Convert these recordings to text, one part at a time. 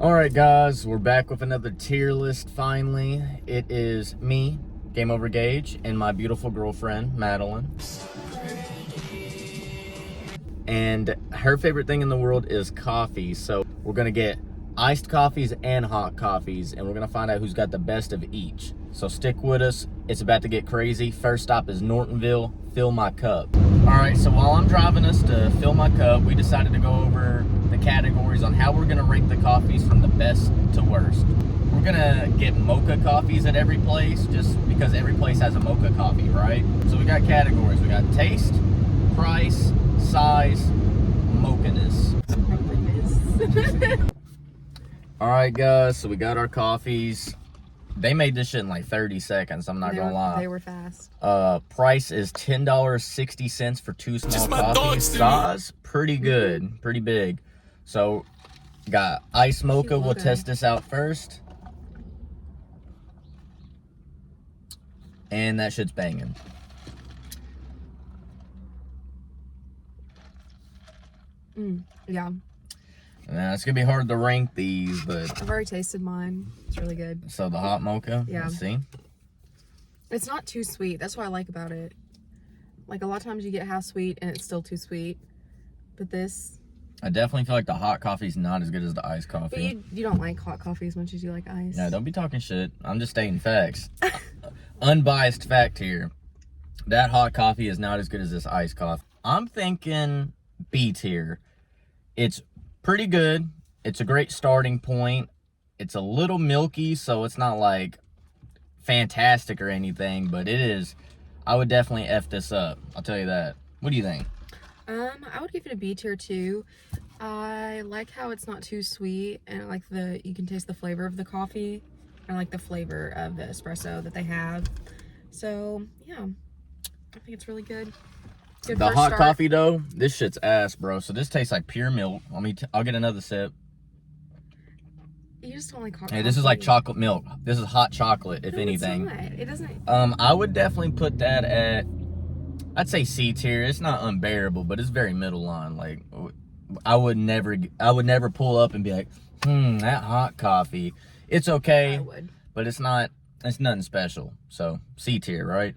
All right, guys, we're back with another tier list finally. It is me, Game Over Gage, and my beautiful girlfriend, Madeline. And her favorite thing in the world is coffee. So we're going to get iced coffees and hot coffees, and we're going to find out who's got the best of each. So stick with us. It's about to get crazy. First stop is Nortonville. Fill my cup. All right, so while I'm driving us to fill my cup, we decided to go over the categories on how we're going to rank the coffees from the best to worst. We're going to get mocha coffees at every place just because every place has a mocha coffee, right? So we got categories. We got taste, price, size, mocha-ness. All right, guys, so we got our coffees. They made this shit in like 30 seconds, I'm not gonna lie. They were fast. Price is $10.60 for two small coffees. Size, pretty good, pretty big. So, got ice mocha. We'll test this out first. And that shit's banging. Yeah. It's gonna be hard to rank these, but I've already tasted mine. It's really good. So the hot mocha, yeah. Let's see. It's not too sweet. That's what I like about it. Like a lot of times you get half sweet and it's still too sweet. But this, I definitely feel like the hot coffee is not as good as the iced coffee. But you don't like hot coffee as much as you like ice. Yeah, don't be talking shit. I'm just stating facts. Unbiased fact here. That hot coffee is not as good as this iced coffee. I'm thinking B tier. It's pretty good. It's a great starting point. It's a little milky, so it's not like fantastic or anything, but it is. I would definitely F this up. I'll tell you that. What do you think? I would give it a B tier too. I like how it's not too sweet, and I like you can taste the flavor of the coffee. I like the flavor of the espresso that they have. So yeah, I think it's really good. The hot coffee though, this shit's ass, bro. So this tastes like pure milk. I'll get another sip. You just don't like hot coffee. Hey, this is like chocolate milk. This is hot chocolate, if anything. It's not. It doesn't. I would definitely put that at, I'd say C tier. It's not unbearable, but it's very middle line. Like, I would never pull up and be like, that hot coffee. It's okay, I would. But it's nothing special. So C tier, right?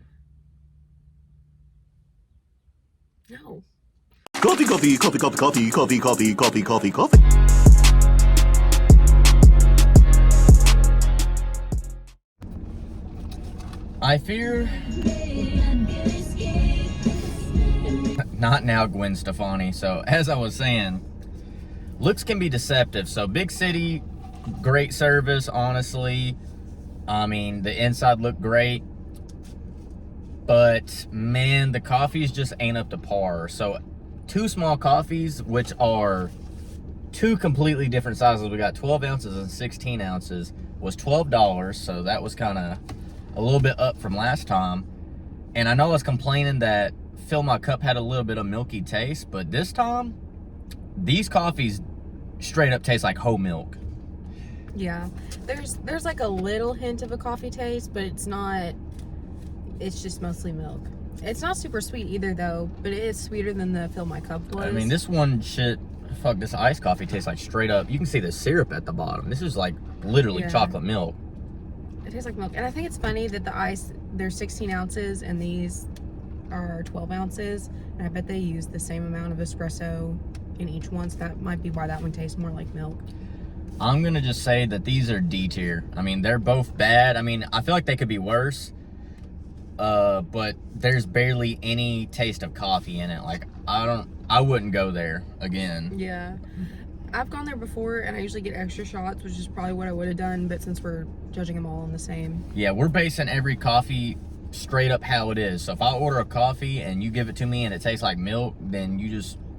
No. Coffee. I fear... Not now, Gwen Stefani. So, as I was saying, looks can be deceptive. So, big city, great service, honestly. I mean, the inside looked great. But, man, the coffees just ain't up to par. So, two small coffees, which are two completely different sizes. We got 12 ounces and 16 ounces, was $12. So, that was kind of a little bit up from last time. And I know I was complaining that Fill My Cup had a little bit of milky taste, but this time, these coffees straight up taste like whole milk. Yeah. There's like a little hint of a coffee taste, but it's not... It's just mostly milk. It's not super sweet either, though, but it is sweeter than the Fill My Cup was. I mean, this one this iced coffee tastes like straight up. You can see the syrup at the bottom. This is like literally chocolate milk. It tastes like milk. And I think it's funny that the ice, they're 16 ounces and these are 12 ounces. And I bet they use the same amount of espresso in each one, so that might be why that one tastes more like milk. I'm going to just say that these are D tier. I mean, they're both bad. I mean, I feel like they could be worse. But there's barely any taste of coffee in it. Like, I wouldn't go there again. Yeah. I've gone there before, and I usually get extra shots, which is probably what I would have done, but since we're judging them all on the same. Yeah, we're basing every coffee straight up how it is. So if I order a coffee and you give it to me and it tastes like milk, then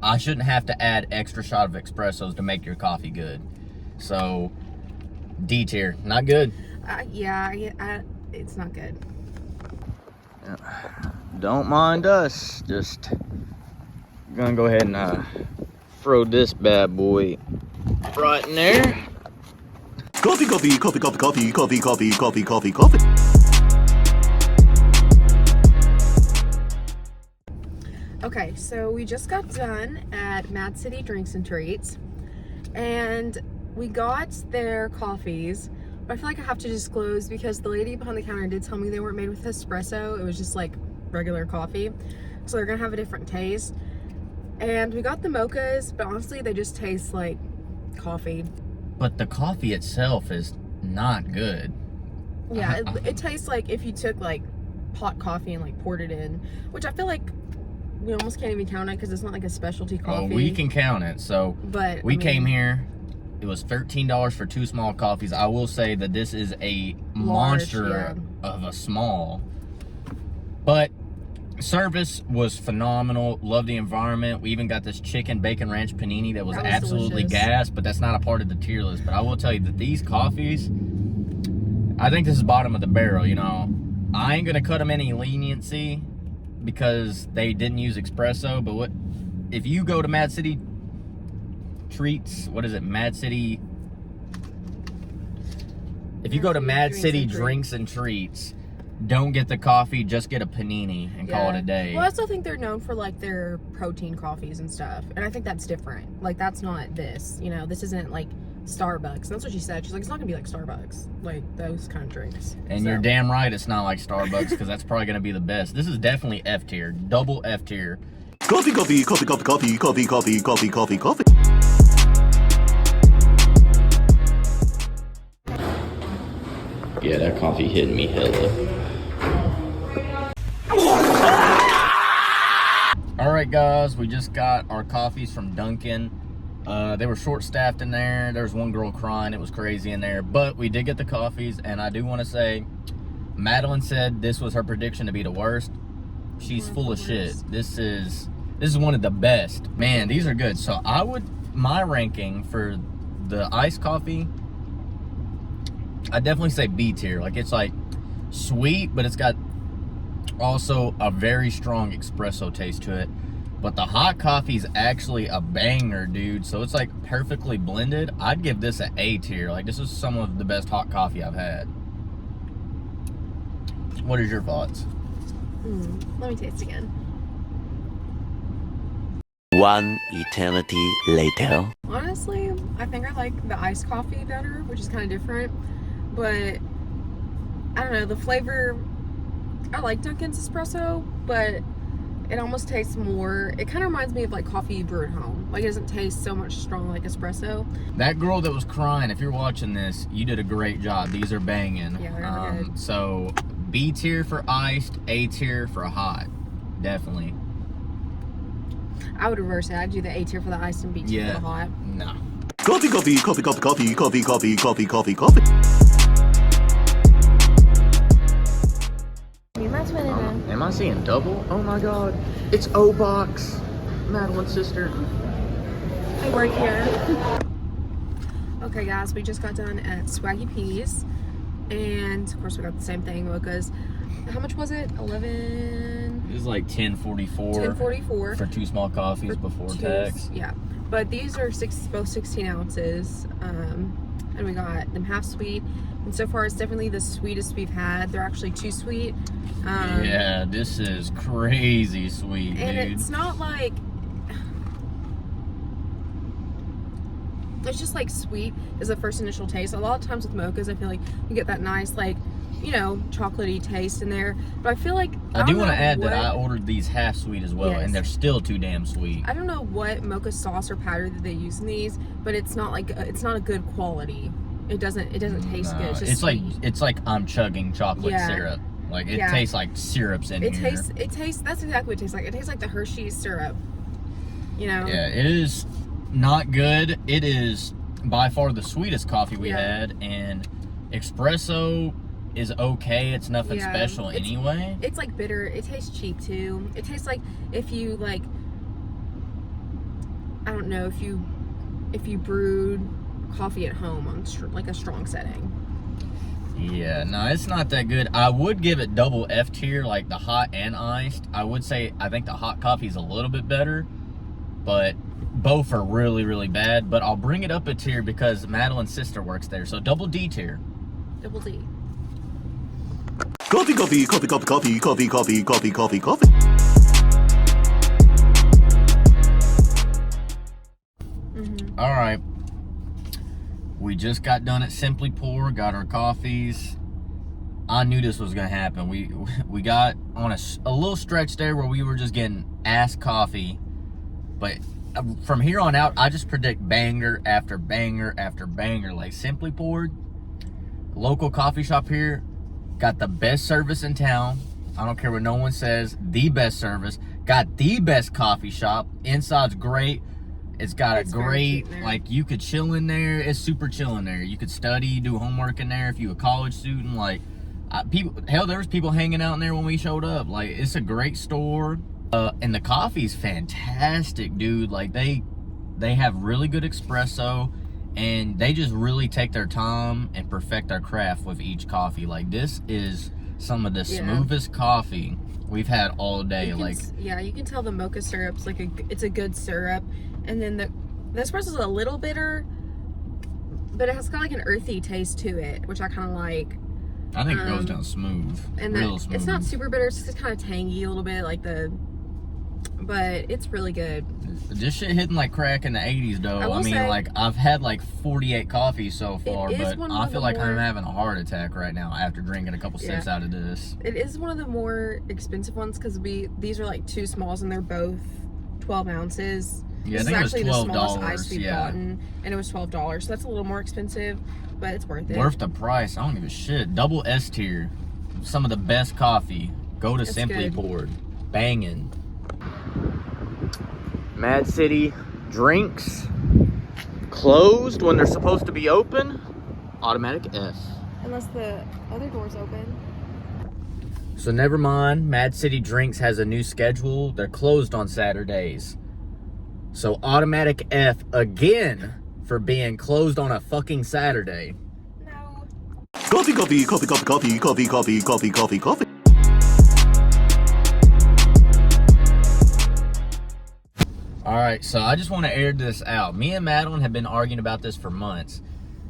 I shouldn't have to add extra shot of espressos to make your coffee good. So, D tier, not good. It's not good. Don't mind us. Just gonna go ahead and throw this bad boy right in there. Coffee. Okay, so we just got done at Mad City Drinks and Treats, and we got their coffees, but I feel like I have to disclose because the lady behind the counter did tell me they weren't made with espresso. It was just like regular coffee. So they're gonna have a different taste. And we got the mochas, but honestly, they just taste like coffee. But the coffee itself is not good. Yeah, it tastes like if you took like hot coffee and like poured it in, which I feel like we almost can't even count it because it's not like a specialty coffee. Oh, we can count it. So but we came here. It was $13 for 2 small coffees. I will say that this is a monster of a small. But service was phenomenal. Love the environment. We even got this chicken bacon ranch panini that was absolutely delicious. gas, but that's not a part of the tier list. But I will tell you that these coffees, I think this is bottom of the barrel. You know, I ain't gonna cut them any leniency because they didn't use espresso. But what if you go to Mad City Treats? What is it? Mad City. If you go to Mad City Drinks and Treats, don't get the coffee, just get a panini and call it a day. Well, I still think they're known for like their protein coffees and stuff, and I think that's different. Like that's not this, you know, this isn't like Starbucks. And that's what she said. She's like, it's not gonna be like Starbucks, like those kind of drinks. And you're damn right it's not like Starbucks because that's probably gonna be the best. This is definitely F tier, double F tier. Coffee, coffee, coffee, coffee, coffee, coffee, coffee, coffee, coffee, coffee. Yeah, that coffee hit me hella. Alright guys, we just got our coffees from Dunkin'. They were short-staffed in there. There was one girl crying. It was crazy in there. But we did get the coffees, and I do want to say, Madeline said this was her prediction to be the worst. She's full of shit. This is one of the best. Man, these are good. So my ranking for the iced coffee, I definitely say B tier. Like it's like sweet, but it's got also a very strong espresso taste to it. But the hot coffee is actually a banger, dude. So it's like perfectly blended. I'd give this an A tier. Like this is some of the best hot coffee I've had. What is your thoughts? Let me taste again. One eternity later. Honestly, I think I like the iced coffee better, which is kind of different. But I don't know, the flavor, I like Dunkin's espresso, but it almost tastes more, it kind of reminds me of like coffee you brew at home. Like it doesn't taste so much strong like espresso. That girl that was crying, if you're watching this, you did a great job. These are banging. Yeah, they're good. So B tier for iced, A tier for hot. Definitely. I would reverse it. I'd do the A tier for the iced and B tier for the hot. No. Coffee, coffee, coffee, coffee, coffee, coffee, coffee, coffee, coffee, coffee. Am I seeing double? Oh my god. It's O-Box. Madeline's sister. I work here. Okay guys, we just got done at Swaggy Peas. And of course we got the same thing, mochas. How much was it? 11? It was like $10.44. $10.44. For 2 small coffees before tax. Yeah. But these are both 16 ounces. And we got them half sweet. And so far it's definitely the sweetest we've had. They're actually too sweet. Yeah, this is crazy sweet, and dude. it's not like, it's just like sweet is the first initial taste. A lot of times with mochas, I feel like you get that nice, like, you know, chocolatey taste in there. But I feel like I do want to add that I ordered these half sweet as well, and they're still too damn sweet. I don't know what mocha sauce or powder that they use in these, but it's not like it's not a good quality. It doesn't taste good. It's just it's like I'm chugging chocolate syrup. Like it tastes like syrups in here. It tastes. That's exactly what it tastes like. It tastes like the Hershey's syrup. You know. Yeah, it is not good. It is by far the sweetest coffee we had, and espresso is okay. It's nothing special anyway. It's like bitter. It tastes cheap too. It tastes like if you like, I don't know, if you brewed coffee at home on like a strong setting. Yeah, no, it's not that good. I would give it double F tier, like the hot and iced. I would say I think the hot coffee is a little bit better, but both are really, really bad. But I'll bring it up a tier because Madeline's sister works there, so double D tier. Double D. Coffee, coffee, coffee, coffee, coffee, coffee, coffee, coffee, coffee, coffee. All right. We just got done at Simply Pour, got our coffees. I knew this was gonna happen. We got on a little stretch there where we were just getting ass coffee, but from here on out, I just predict banger after banger after banger. Like Simply Poured, local coffee shop here, got the best service in town. I don't care what no one says, the best service. Got the best coffee shop. Inside's great. It's got a great, like, you could chill in there. It's super chill in there. You could study, do homework in there if you a college student. Like, hell, there was people hanging out in there when we showed up. Like, it's a great store. And the coffee's fantastic, dude. Like, they have really good espresso, and they just really take their time and perfect their craft with each coffee. Like, this is some of the smoothest coffee we've had all day. You can tell the mocha syrup's like it's a good syrup, and then the espresso's a little bitter, but it has kind of like an earthy taste to it, which I kind of like. I think it goes down smooth, and real smooth. It's not super bitter; it's just kind of tangy a little bit, but it's really good. This shit hitting like crack in the 80s, though. I mean, like, I've had like 48 coffees so far, but I feel like I'm having a heart attack right now after drinking a couple sips out of this. It is one of the more expensive ones because these are like 2 smalls and they're both 12 ounces. Yeah, this I think is actually it was $12. the smallest ice we've gotten, and it was $12. So that's a little more expensive, but it's worth it. Worth the price. I don't give a shit. Double S tier. Some of the best coffee. Go to Simply Poured. Banging. Mad City drinks closed when they're supposed to be open. Automatic F. Unless the other door's open. So never mind. Mad City Drinks has a new schedule. They're closed on Saturdays. So automatic F again for being closed on a fucking Saturday. No. Coffee, coffee, coffee, coffee, coffee, coffee, coffee, coffee, coffee, coffee. Alright, so I just want to air this out. Me and Madeline have been arguing about this for months.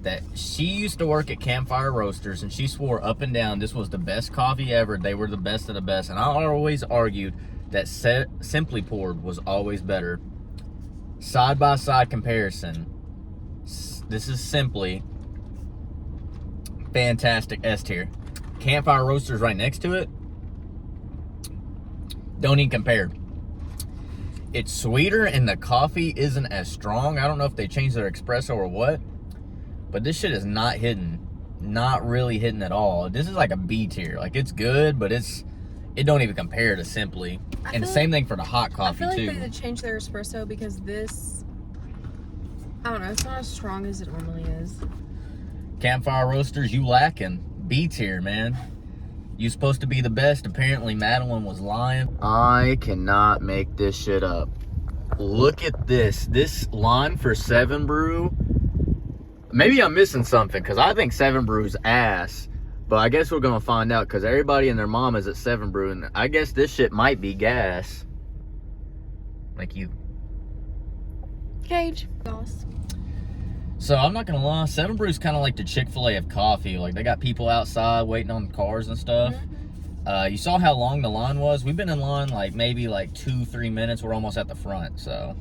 That she used to work at Campfire Roasters, and she swore up and down this was the best coffee ever. They were the best of the best. And I always argued that Simply Poured was always better. Side-by-side comparison. This is Simply. Fantastic S tier. Campfire Roasters right next to it. Don't even compare. It's sweeter and the coffee isn't as strong. I don't know if they changed their espresso or what, but this shit is not hitting. Not really hitting at all. This is like a B tier. Like, it's good, but it don't even compare to Simply. And the same thing for the hot coffee, too. I feel like they changed their espresso because this, I don't know, it's not as strong as it normally is. Campfire Roasters, you lacking. B tier, man. You supposed to be the best. Apparently, Madeline was lying. I cannot make this shit up. Look at this. This line for 7 Brew. Maybe I'm missing something, because I think 7 Brew's ass. But I guess we're going to find out, because everybody and their mom is at 7 Brew, and I guess this shit might be gas. Like you. Gage. Sauce. So I'm not gonna lie, 7 Brew's kind of like the Chick-fil-A of coffee. Like, they got people outside waiting on cars and stuff. You saw how long the line was. We've been in line like maybe like 2-3 minutes. We're almost at the front. So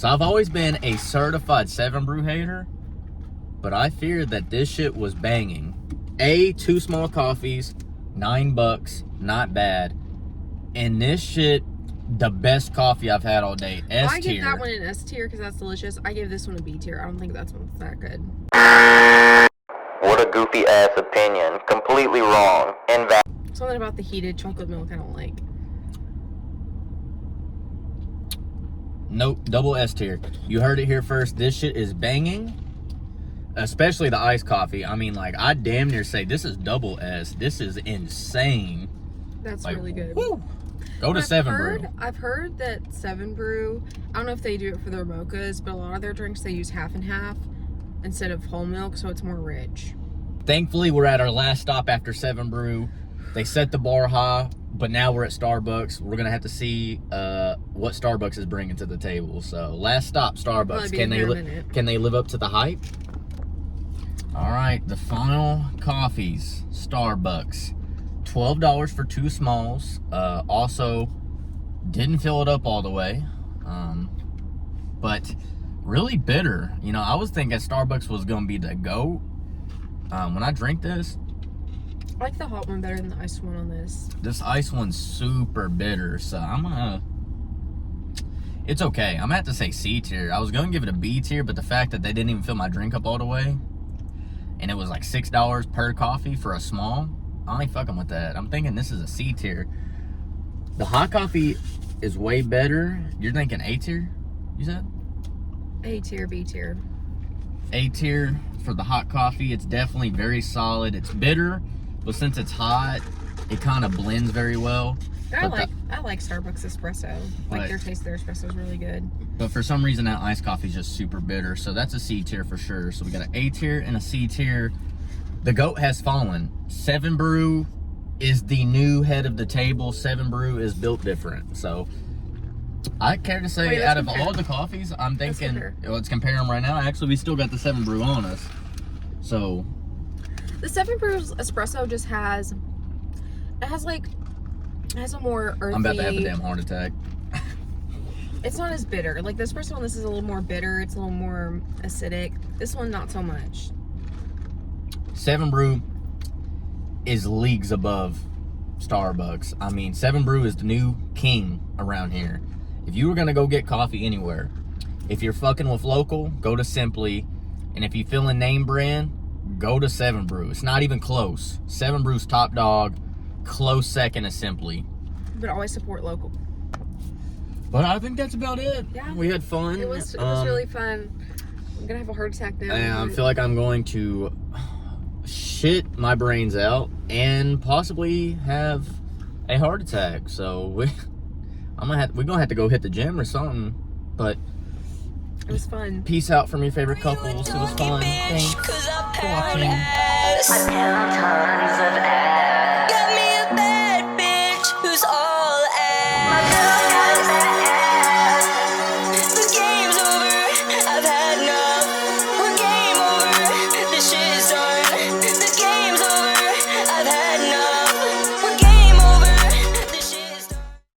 I've always been a certified 7 Brew hater, but I feared that this shit was banging. 2 small coffees, $9, not bad. And this shit, the best coffee I've had all day. S tier. I give that one an S tier because that's delicious. I give this one a B tier. I don't think that's one's that good. What a goofy ass opinion. Completely wrong. Something about the heated chocolate milk I don't like. Nope, double S tier. You heard it here first. This shit is banging. Especially the iced coffee. I mean, like, I damn near say this is double S. This is insane. That's like, really good. Woo. Go to 7 Brew. I've heard that 7 Brew, I don't know if they do it for their mochas, but a lot of their drinks they use half and half instead of whole milk, so it's more rich. Thankfully, we're at our last stop after 7 Brew. They set the bar high, but now we're at Starbucks. We're gonna have to see what Starbucks is bringing to the table. So, last stop, Starbucks. Can they live up to the hype? All right, the final coffees, Starbucks. $12 for 2 smalls. Also, didn't fill it up all the way. But really bitter. You know, I was thinking Starbucks was gonna be the GOAT. When I drink this, I like the hot one better than the iced one on this. this ice one's super bitter, so I'm gonna... It's okay. I'm gonna have to say C tier. I was gonna give it a B tier, but the fact that they didn't even fill my drink up all the way, and it was like $6 per coffee for a small, I ain't fucking with that. I'm thinking this is a C tier. The hot coffee is way better. You're thinking A tier, you said? A tier, B tier. A tier for the hot coffee. It's definitely very solid. It's bitter, but since it's hot, it kind of blends very well. I like Starbucks espresso. Like their taste of their espresso is really good. But for some reason that iced coffee is just super bitter. So that's a C tier for sure. So we got an A tier and a C tier. The GOAT has fallen. 7 Brew is the new head of the table. 7 Brew is built different. So I care to say, out of all the coffees, I'm thinking, let's compare them right now. Actually, we still got the 7 Brew on us. So the 7 Brew's espresso just has, it has a more earthy. I'm about to have a damn heart attack. It's not as bitter. Like the espresso on this is a little more bitter. It's a little more acidic. This one, not so much. 7 Brew is leagues above Starbucks. I mean, 7 Brew is the new king around here. If you were gonna go get coffee anywhere, if you're fucking with local, go to Simply. And if you feel a name brand, go to 7 Brew. It's not even close. 7 Brew's top dog, close second is Simply. But always support local. But I think that's about it. Yeah. We had fun. It was really fun. I'm gonna have a heart attack now. And I feel like I'm going to shit my brains out and possibly have a heart attack. So we're gonna have to go hit the gym or something. But it was fun. Peace out from your favorite couples. It was fun. Thanks for watching.